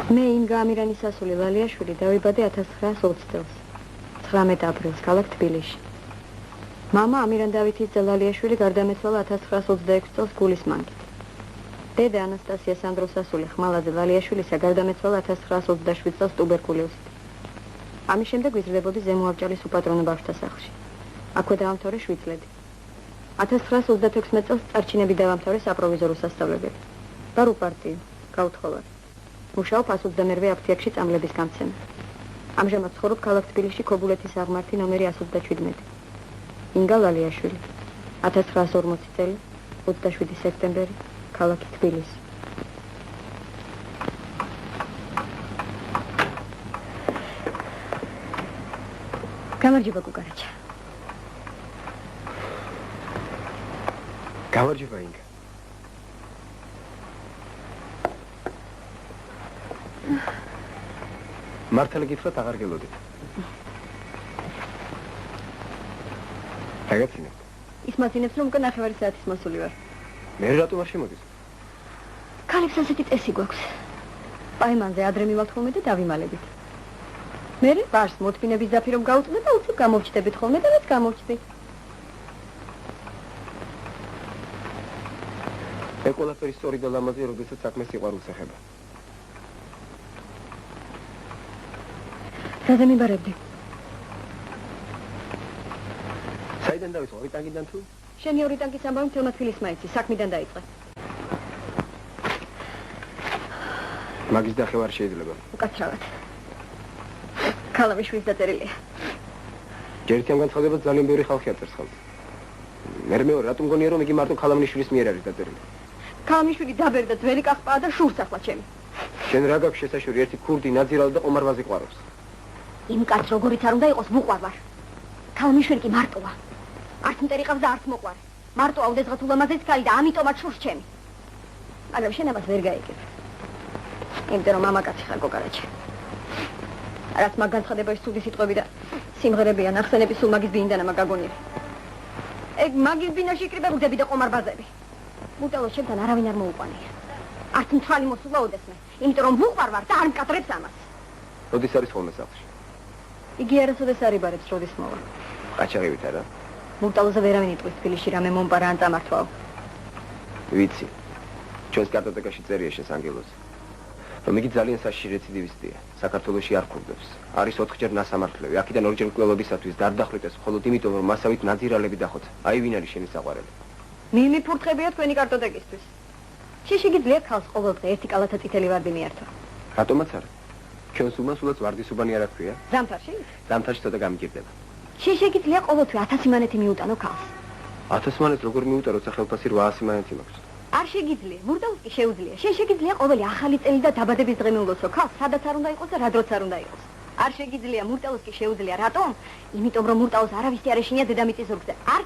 მე ინგა ამირანის ასული ლალიაშვილი დავიბადე 1920 წელს 19 აპრილს ქალაქ თბილისში. მამა ამირან დავითიძე ლალიაშვილი გარდამეცვალა 1926 წელს გულის მანქით. დედა ანასტასია სანდროს-ასული ხმალაძე ლალიაშვილისა გარდამეცვალა 1927 წელს ტუბერკულოზით. ამის შემდეგ ვიზრდებოდი ზემოავჭალის უპატრონო ბავშვთა სახლში. აქვე დაამთავრე 7 წლები. 1936 წელს წარჩინები დავამთავრე საპროვიზორო სასწავლებელი. ვარ უპარტიო, გაუთხოვარი. მუშაობ 122 აფთიაქში წამლების გამცემა. ამჟამად ცხოვრობ ქალაქ თბილისში ქობულეთის აღმართი ნომერი 117. ინგა ლალიაშვილი 1940 წელი 27 სექტემბერი ქალაქი თბილისი. გამარჯობა გუგარაჩა. გამარჯობა ინგა. მართალი გითხრათ აღარ გელოდით. აგაცინებთ. ის მათინებს რომ უკვე 9 საათის მოსული ვარ. მე რატომ არ შემოდის? ქალებს ასეთი წესი გვაქვს. პაემანზე ადრე მივალთ ხოლმე და დავიმალებით. მე ვარს მოთმინების დაფი რომ გაუწმე და უცებ გამოვჩდებით ხოლმე და რაც გამოვჩდი. ეს ყველაფერი სწორი და ლამაზია, როდესაც საქმე სიყვარულს ეხება. რაზე მიბარებდი? საიდან დავიწყო? ორი ტანგიდან თუ? შენი ორი ტანგის ამბავი მთელმა თბილისმა იცი, საქმიდან დაიწყე. მაგის დახევა არ შეიძლება. უკაცრავად. ქალამიშვილის დაწერილია. ჯერითი ამ განცხადებად ძალიან ბევრი ხალხი აწერს ხოლმე. მე მეორე რატომ გონია რომ იგი მარტო ქალამიშვილის მიერ არის დაწერილი? ქალამიშვილი დაბერი და ძველი კახპაა და შურს ახლა ჩემი. შენ რა გაქვს შესაშვარი ერთი ქურდი ნაძირალი და ყომარბაზი ყვარობს. იმ კაცს როგორიც არ უნდა იყოს ვუყვარვარ. ქალამიშვილი კი მარტოა. არც მტერი ყავს და არც მოყვარე. მარტოა უდესღაც ულამაზეს ქალი და ამიტომაც შურს ჩემი. მაგრამ შენ ამას ვერ გაიგებ. იმიტომ რომ მამაკაცი ხარ გოგარაჩა. რაც მაგ განცხადებაში ცუდი სიტყვები და სიმღერებია ნახსენები სულ მაგის ბინდანამა გაგონილი. ეგ მაგის ბინაში იკრიბებდები და ყომარბაზები. მუტალო შენთან არავინ არ მოუყვანია. არც მთვალი მოსულა ოდესმე, იმიტომ რომ ვუყვარვარ და არ მკადრებს ამას. როდის არის ხოლმე სახლში? იგი არასოდეს არ იბარებს, როდის მოვა. ყაჩაღივით არა? მუტალოზე ვერავინ იტყვის თბილისში რამე მომპარა ან წამართვაო. ვიცი. ჩვენს კარტოტეკაში წერია შენს ანგელოზი. რომ იგი ძალიან საშიში რეციდივისტია. საქართველოში არ ქურდებს. არის 4-ჯერ ნასამართლები. აქედან 2-ჯერ მკვლელობისათვის დარდახლიტეს, მხოლოდ იმიტომ რომ მასავით ნაძირალები დახოცა. აი ვინ არის შენი საყვარელი? მიმიფურთხებია თქვენი კარტოტეკისთვის. შიშიგიძლია ქალს ყოველდღე ერთი კალათა წითელი ვარდი მიართვა. რატომაც არა? ჩვენს უმასულაც ვარდისუბანი არ აქვია. ზამთარში? ზამთარში ცოტა გამიგირდება. შიშიგიძლია ყოველთვე 1000 მანეთი მიუტანო ქალს. 1000 მანეთს როგორ მიუტა, როცა ხელფასი 800 მანეთი მაქვს? არ შეგიძლია, მურდავს კი შეუძლია. შეგიძლია ყოველი ახალი წელი და დაბადების დღე მიულოცო ქალს, სადაც არ უნდა იყოს და რა დროც არ უნდა იყოს. არ შეგიძლია, მურტალოს კი შეუძლია. რატომ? იმიტომ რომ მურტალოს არავისი არ ეშინია დედამიწის ზურგზე. არ